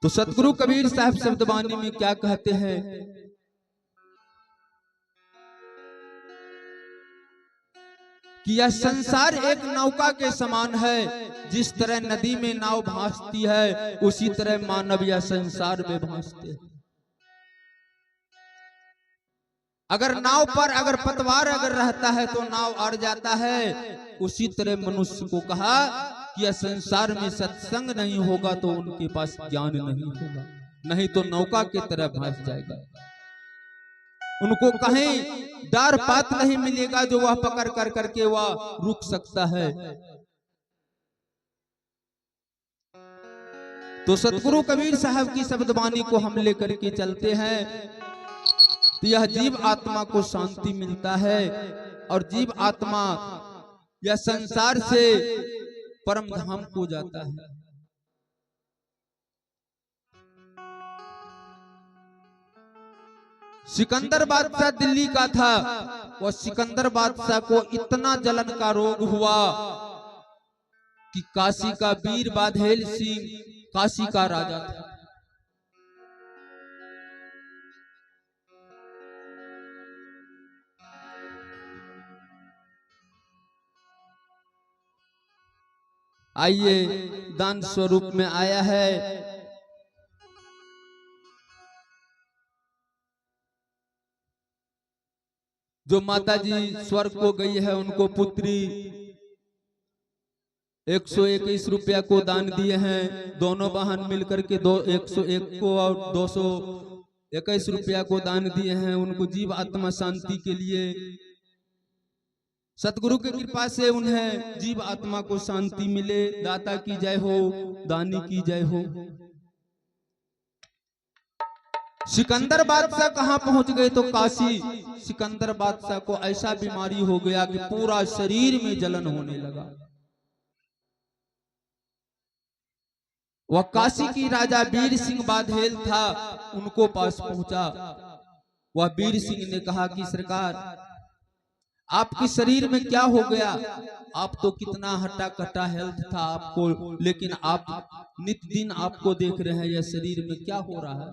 तो सतगुरु कबीर साहब शब्दवाणी में क्या कहते हैं कि यह संसार एक नौका के समान है। जिस तरह नदी में नाव भासती है उसी तरह मानव यह संसार में भासते हैं। अगर नाव पर अगर पतवार अगर रहता है तो नाव अड़ जाता है। उसी तरह मनुष्य को कहा कि यह संसार में सत्संग नहीं होगा तो उनके पास ज्ञान नहीं होगा, नहीं तो नौका की तरह भास जाएगा। उनको कहीं डार पात नहीं मिलेगा जो वह पकड़ कर करके वह रुक सकता है। तो सतगुरु कबीर साहब की शब्दवाणी को हम लेकर के चलते हैं तो यह जीव आत्मा को शांति मिलता है और जीव आत्मा यह संसार से परम धाम को जाता है। सिकंदर बादशाह दिल्ली का था। वह सिकंदर बादशाह को इतना जलन का रोग हुआ कि काशी का वीर बाधेल सिंह काशी का राजा था। आइए दान स्वरूप में आया है जो माताजी स्वर्ग को गई है उनको पुत्री 121 रुपया को दान दिए हैं। दोनों बहन मिलकर के 101 को और 221 रुपया को दान दिए हैं उनको जीव आत्मा शांति के लिए। सतगुरु की कृपा से उन्हें जीव आत्मा को शांति मिले। दाता की जय हो, दानी की जय हो। सिकंदर बादशाह कहां पहुंच गए तो काशी। सिकंदर बादशाह को ऐसा बीमारी हो गया कि पूरा शरीर में जलन होने लगा। वह काशी की राजा वीर सिंह बाधेल था, उनको पास पहुंचा। वह वीर सिंह ने कहा कि सरकार आपके शरीर में क्या हो गया? आप तो कितना हट्टा कट्टा हेल्थ था आपको, लेकिन आप नित दिन आपको देख रहे हैं, यह शरीर में क्या हो रहा है?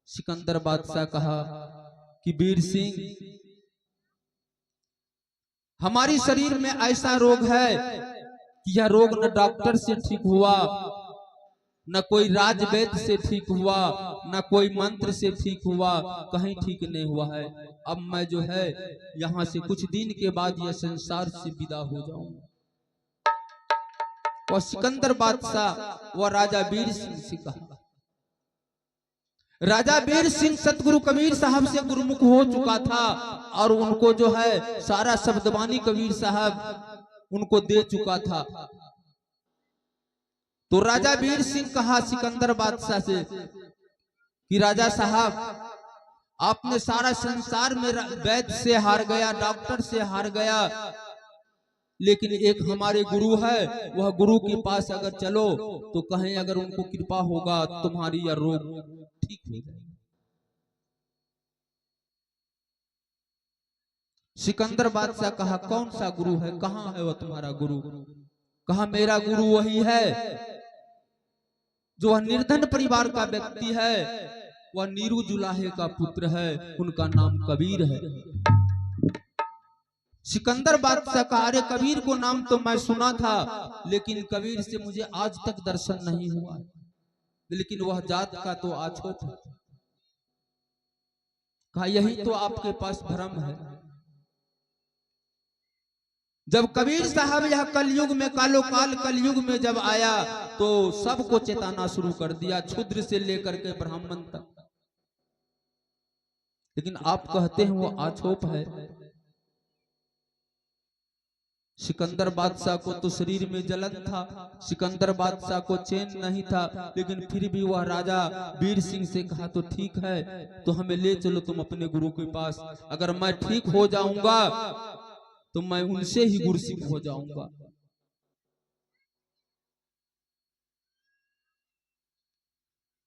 सिकंदर बादशाह कहा कि वीर सिंह हमारी शरीर में ऐसा रोग है कि यह रोग न डॉक्टर से ठीक हुआ, न कोई राजवैद्य से ठीक हुआ, न कोई मंत्र से ठीक हुआ, कहीं ठीक नहीं हुआ है। अब मैं जो है यहाँ से कुछ दिन के बाद यह संसार से विदा हो जाऊंगा। वह सिकंदर बादशाह वह राजा वीर सिंह से कहा। राजा वीर सिंह सतगुरु कबीर साहब से गुरुमुख हो चुका था और उनको जो है सारा शब्दवाणी कबीर साहब उनको दे चुका था। तो राजा वीर सिंह कहा सिकंदर बादशाह से कि राजा साहब आपने सारा संसार में वैद्य से हार गया, डॉक्टर से हार गया, लेकिन एक हमारे गुरु है, वह गुरु के पास अगर चलो तो कहें अगर उनको कृपा होगा तुम्हारी यह रोग ठीक हो जाएगा। सिकंदर बादशाह कहा कौन सा गुरु है, कहाँ है वह तुम्हारा गुरु? कहा मेरा गुरु वही है जो निर्धन परिवार का व्यक्ति है, वह नीरू जुलाहे का पुत्र है, उनका नाम कबीर है। सिकंदर बादशाह का अरे कबीर को नाम तो मैं सुना था, लेकिन कबीर से मुझे आज तक दर्शन नहीं हुआ, लेकिन वह जात का तो आछोत है। कहा यही तो आपके पास भ्रम है। जब कबीर साहब यह कलयुग में कालो काल कलयुग में जब आया तो सबको चेताना शुरू कर दिया, क्षुद्र से लेकर के ब्राह्मण तक। लेकिन आप कहते हैं वो आछोप है। सिकंदर बादशाह को तो शरीर में जलन था, सिकंदर बादशाह को चैन नहीं था, लेकिन फिर भी वह राजा वीर सिंह से कहा तो ठीक है, तो हमें ले चलो तुम अपने गुरु के पास, अगर मैं ठीक हो जाऊंगा तो मैं उनसे ही गुरसिंह हो जाऊंगा।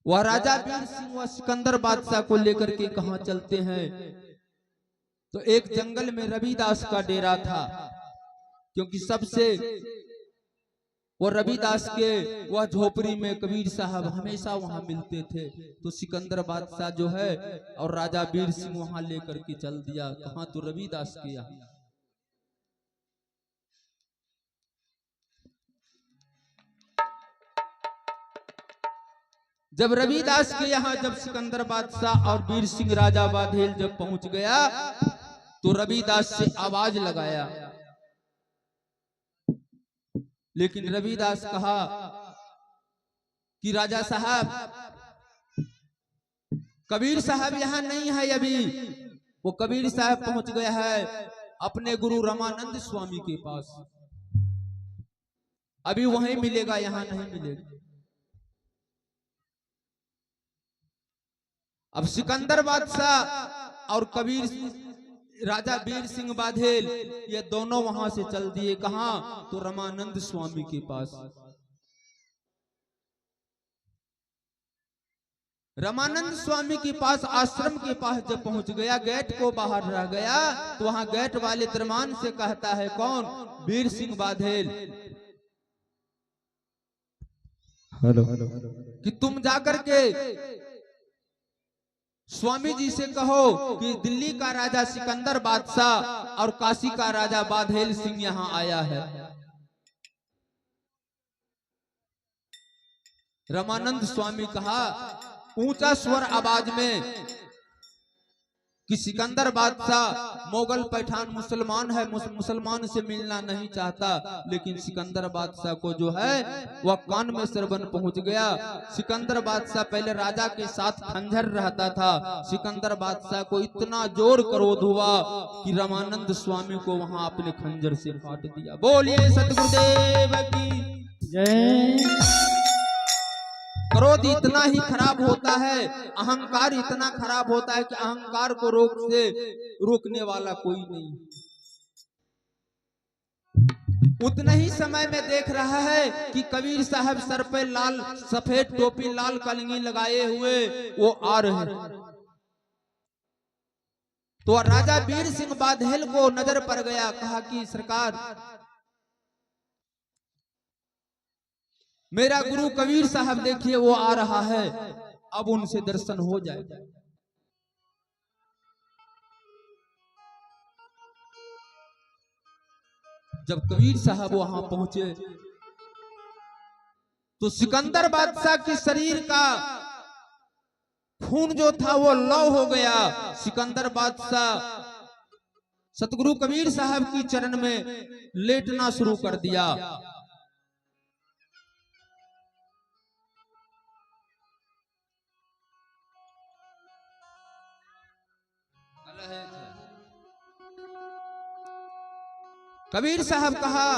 वह राजा वीर सिंह वह सिकंदर बादशाह को लेकर के कहां चलते हैं तो एक जंगल में रविदास का डेरा था, क्योंकि सबसे और रविदास के वह झोपड़ी में कबीर साहब हमेशा वहां मिलते थे। तो सिकंदर बादशाह जो है और राजा वीर सिंह वहां लेकर के चल दिया। कहां? तो रविदास के यहाँ। जब रविदास के यहाँ जब सिकंदर बादशाह और वीर सिंह राजा बाधेल जब पहुंच गया तो रविदास से आवाज लगाया, लेकिन रविदास कहा कि राजा साहब कबीर साहब यहाँ नहीं है अभी। वो कबीर साहब पहुंच गया है अपने गुरु रामानंद स्वामी के पास, अभी वहीं मिलेगा, यहाँ नहीं मिलेगा। अब सिकंदर बादशाह और कबीर राजा वीर सिंह बाधेल ये दोनों वहां से चल दिए। कहां? तो रामानंद स्वामी के पास। रामानंद स्वामी के पास आश्रम के पास जब पहुंच गया, गेट को बाहर रह गया तो वहां गेट वाले दरमान से कहता है, कौन? वीर सिंह बाधेल, हेलो, कि तुम जाकर के स्वामी जी से कहो कि दिल्ली का राजा सिकंदर बादशाह और काशी का राजा बाधेल सिंह यहाँ आया है। रामानंद स्वामी कहा ऊंचा स्वर आवाज में कि सिकंदर बादशाह मोगल पठान मुसलमान है, मुसलमान से मिलना नहीं चाहता। लेकिन सिकंदर बादशाह को जो है वह कान में सरबन पहुंच गया। सिकंदर बादशाह पहले राजा के साथ खंजर रहता था। सिकंदर बादशाह को इतना जोर क्रोध हुआ कि रामानंद स्वामी को वहां अपने खंजर से काट दिया। बोलिए सतगुरुदेव की जय। क्रोध इतना ही खराब होता है, अहंकार इतना खराब होता है कि अहंकार को रोकने वाला कोई नहीं। उतने ही समय में देख रहा है कि कबीर साहब सर पे लाल सफेद टोपी लाल कलंगी लगाए हुए वो आ रहे हैं। तो राजा वीर सिंह बाधेल को नजर पड़ गया। कहा कि सरकार, मेरा गुरु कबीर साहब देखिए वो आ रहा है, अब उनसे दर्शन हो जाएगा। जब कबीर साहब वहां पहुंचे तो सिकंदर बादशाह के शरीर का खून जो था वो लौ हो गया। सिकंदर बादशाह सतगुरु कबीर साहब की चरण में लेटना शुरू कर दिया। कबीर साहब कहा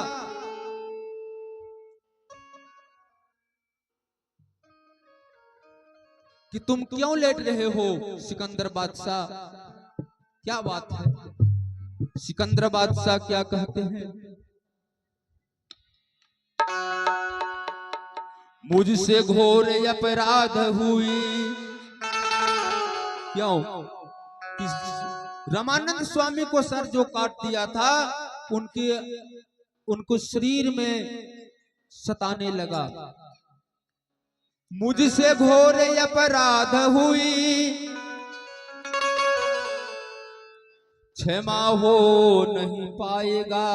कि तुम क्यों लेट रहे हो सिकंदर बादशाह, क्या बात है? सिकंदर बादशाह क्या कहते हैं? मुझसे घोर अपराध हुई। क्यों? रामानंद स्वामी को सर जो काट दिया था उनको शरीर में सताने लगा। मुझसे घोर अपराध हुई, क्षमा हो नहीं पाएगा।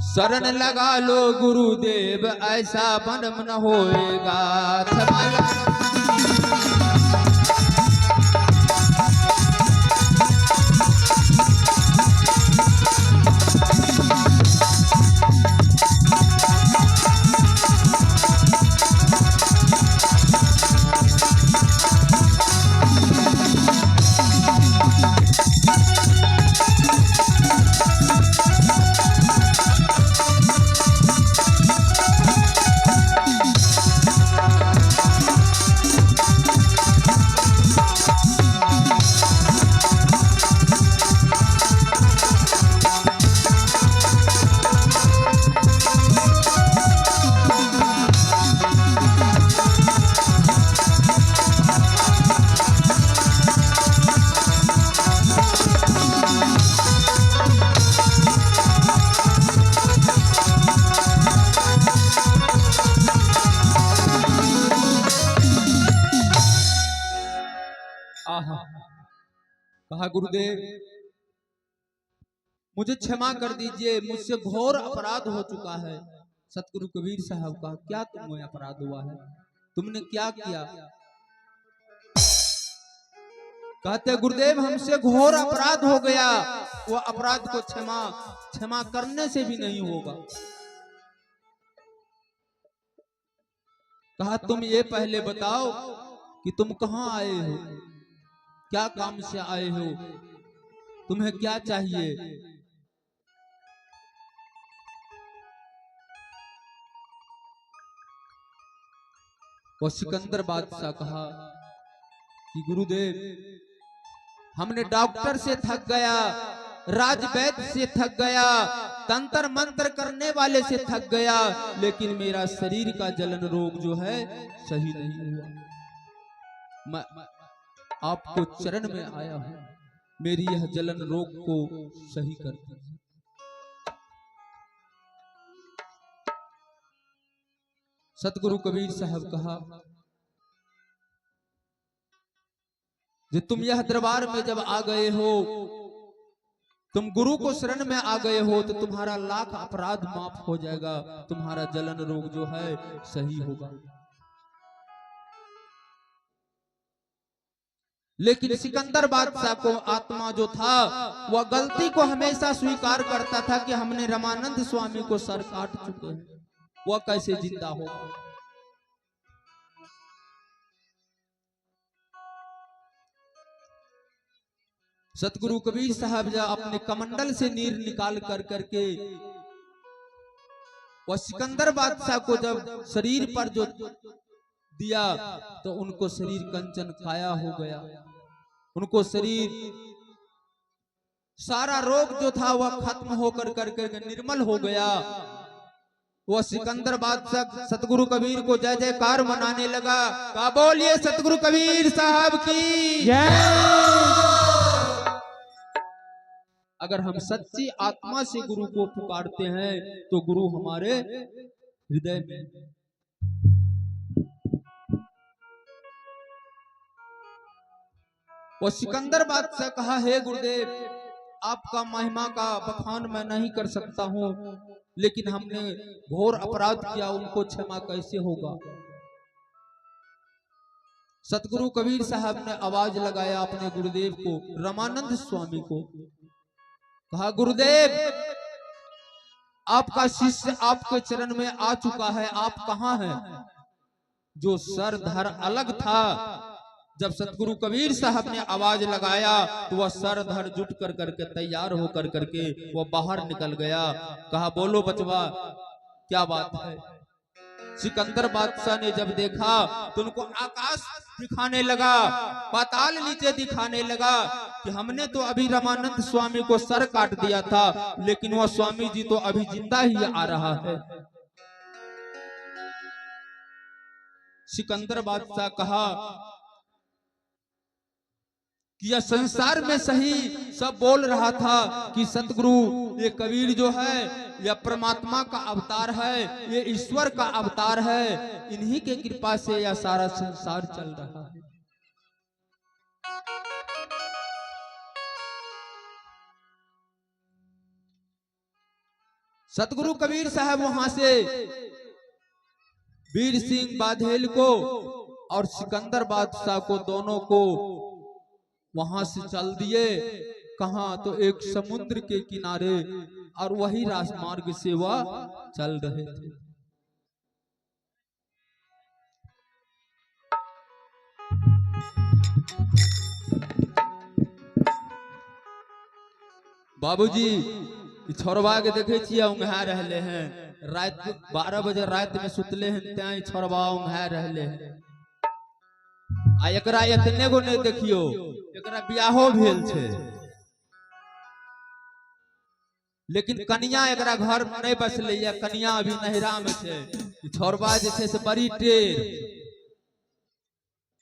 शरण लगा लो गुरुदेव, ऐसा बनम न होएगा। कहा गुरुदेव मुझे क्षमा कर दीजिए, मुझसे घोर अपराध हो चुका है। सतगुरु कबीर साहब कहा क्या तुम्हें अपराध हुआ है, तुमने क्या किया? कहते गुरुदेव हमसे घोर अपराध हो गया, वो अपराध को क्षमा करने से भी नहीं होगा। कहा तुम ये पहले बताओ कि तुम कहां आए हो, क्या काम से आए हो, तुम्हें क्या चाहिए? वो सिकंदर बादशाह कहा कि गुरुदेव हमने डॉक्टर से थक गया, राजवैद्य से थक गया, तंत्र मंत्र करने वाले से थक गया, लेकिन मेरा शरीर का जलन रोग जो है सही नहीं हुआ। मैं आपको चरण में आया हूं, मेरी यह जलन रोग को सही कर दीजिए। सतगुरु कबीर साहब कहा कि तुम यह दरबार में जब आ गए हो, तुम गुरु को शरण में आ गए हो, तो तुम्हारा लाख अपराध माफ हो जाएगा, तुम्हारा जलन रोग जो है सही होगा। लेकिन सिकंदर बादशाह को आत्मा जो था वह गलती को हमेशा स्वीकार करता था कि हमने रामानंद स्वामी को सर काट चुके हैं, वह कैसे जिंदा होगा। सतगुरु कबीर साहब जब अपने कमंडल से नीर निकाल कर करके वह सिकंदर बादशाह को जब शरीर पर जो दिया, तो उनको शरीर कंचन काया हो गया, उनको शरीर सारा रोग जो था वह खत्म होकर करके निर्मल हो गया। वह सिकंदर बादशाह सतगुरु कबीर को जय जयकार मनाने लगा। क्या बोलिए सतगुरु कबीर साहब की जय। अगर हम सच्ची आत्मा से गुरु को पुकारते हैं तो गुरु हमारे हृदय में। वो सिकंदर बादशाह कहा हे गुरुदेव आपका महिमा का बखान मैं नहीं कर सकता हूं, लेकिन हमने घोर अपराध किया, उनको क्षमा कैसे होगा। सतगुरु कबीर साहब ने आवाज लगाया अपने गुरुदेव को, रामानंद स्वामी को। कहा गुरुदेव आपका शिष्य आपके चरण में आ चुका है, आप कहां हैं। जो सरधर अलग था, जब सतगुरु कबीर साहब ने आवाज लगाया तो वह सरधर जुट कर करके तैयार होकर करके वह बाहर निकल गया। कहा बोलो बचवा क्या बात है। सिकंदर बादशाह ने जब देखा तो उनको आकाश दिखाने लगा, पाताल नीचे दिखाने लगा कि हमने तो अभी रामानंद स्वामी को सर काट दिया था, लेकिन वह स्वामी जी तो अभी जिंदा ही आ रहा है। सिकंदर बादशाह कहा कि यह संसार में सही सब बोल रहा था कि सतगुरु ये कबीर जो है यह परमात्मा का अवतार है, ये ईश्वर का अवतार है, इन्हीं के कृपा से यह सारा संसार चल रहा है। सतगुरु कबीर साहब वहां से वीर सिंह बाधेल को और सिकंदर बादशाह को दोनों को वहां से चल दिए। कहां तो एक समुद्र के किनारे, और वही राजमार्ग से वह चल रहे थे। बाबूजी छोरबा के देखे छिए उंघा रहले हैं, रात 12 बजे रात में सुतले हैं, त्या छोरबा उंघा रहले हैं। आ एकरा इतने गो नहीं देखियो, एकरा बियाहो भेल छे, लेकिन कन्या एकरा घर में नहीं बसले, कन्या अभी नहिरा में छे। छोरबा जे छे से बड़ी टेर,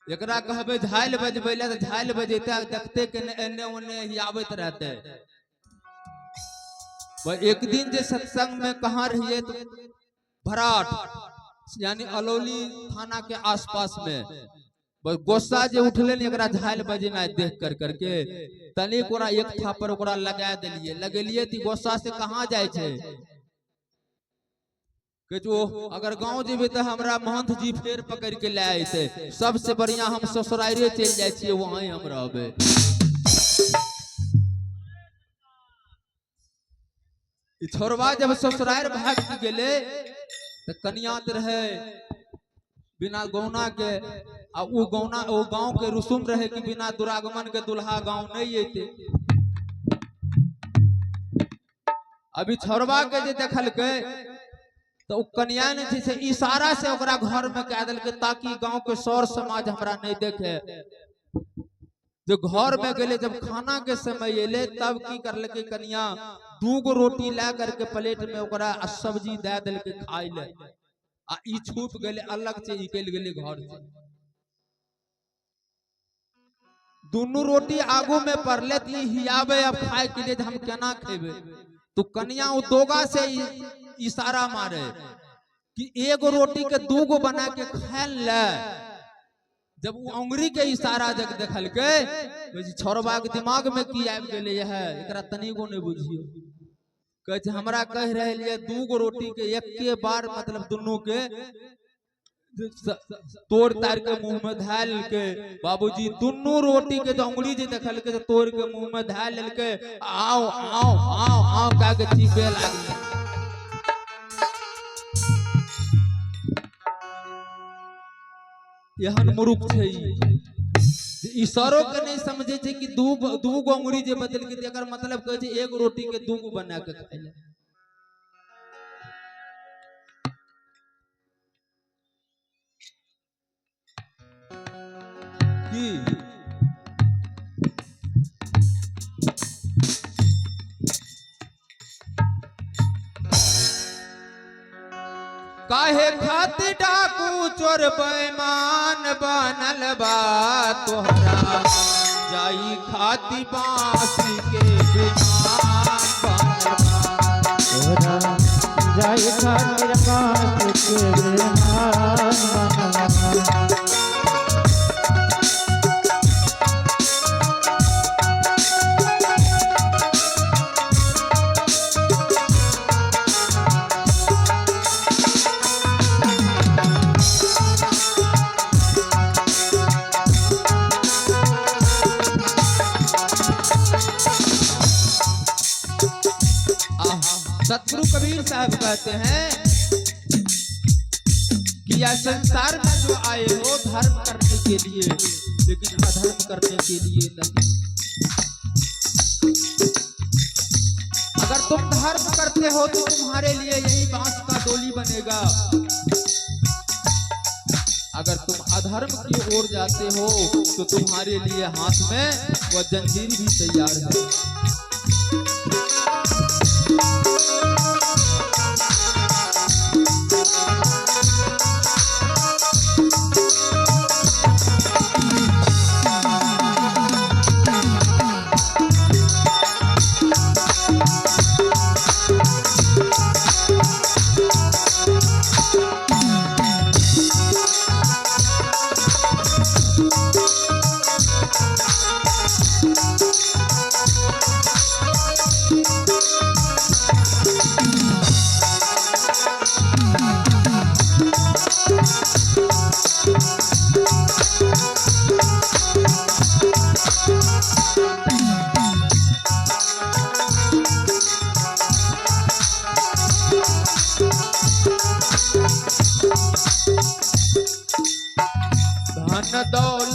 एकरा कहबे झाइल बजबे ले तो झाइल बजेते, देखते के एने ओने हियावत रहते। वह एक दिन जे सत्संग में कहां रहिए तो भराट यानी अलौली थाना के आसपास में गोस्सा जे उठले ने एकरा झाल बजेना देख कर करके तनी कोरा एक थापर ओकरा लगा देलिए लगेलिए ती गोस्सा से कहां जाय छे के जो अगर गांव जेबे त हमरा महंत जी फेर पकड़ के ले आइते सबसे बढ़िया हम ससुराइरे चल जाय छिए वहीं हम रहबे। ई छोरवा जब ससुराइर भाग के गेले त कनियात रहे बिना गौना के आ उ गांव के रुसुम रहे कि बिना दुरागमन के दुल्हा गांव नहीं अइते। अभी छोरवा के जे देखल के तो कन्या ने से इशारा से ओकरा घर में कह दिल के ताकि गांव के सौर समाज हमरा नहीं देखे। जो घर में गेले जब खाना के समय एले तब की करल के कन्या 2 गो रोटी ला करके प्लेट में ओकरा सब्जी दे दिल के खाई ले आ ई छूप गेले अलग से निकल गेले घर से। दोनों रोटी आगू में पड़ले ती हियाबे अब खाए के लिए हम केना खेबे तो कन्या उ दोगा से इशारा मारे कि 1 रोटी के 2 गो बना के खा ले। जब वो अंगुरी के इशारा जग देखल के छोरबा के दिमाग में की आबि गेले है एकरा तनिगो नहीं बुझियो कहे हमरा कह रहे 2 गो रोटी के एक के बार मतलब दोनों के तोड़ तार के मुंह में धाल के बाबूजी दोनों रोटी के जो अंगुरी जे देखल के तोड़ के मुंह में धाल के आओ आओ आओ आओ का के चीबे लागल। यहन मुरुख छे इशारो के नहीं समझे छे कि 2 गो अंगुरी जे बदल के एकर मतलब कहे छे 1 रोटी के 2 गो बना के खाइले। काहे खातिर डाकू चोर बेईमान बनल बा तोहरा जाई खाती बांसी के बेईमान बनल बा तोहरा जाई खातिर बांसी के बेईमान बनल बा। सतगुरु कबीर साहब कहते हैं कि यह संसार में जो आए हो धर्म करने के लिए लेकिन अधर्म करने के लिए नहीं। अगर तुम धर्म करते हो तो तुम्हारे लिए यही बांस का डोली बनेगा, अगर तुम अधर्म की ओर जाते हो तो तुम्हारे लिए हाथ में वह जंजीर भी तैयार है। धन दौलत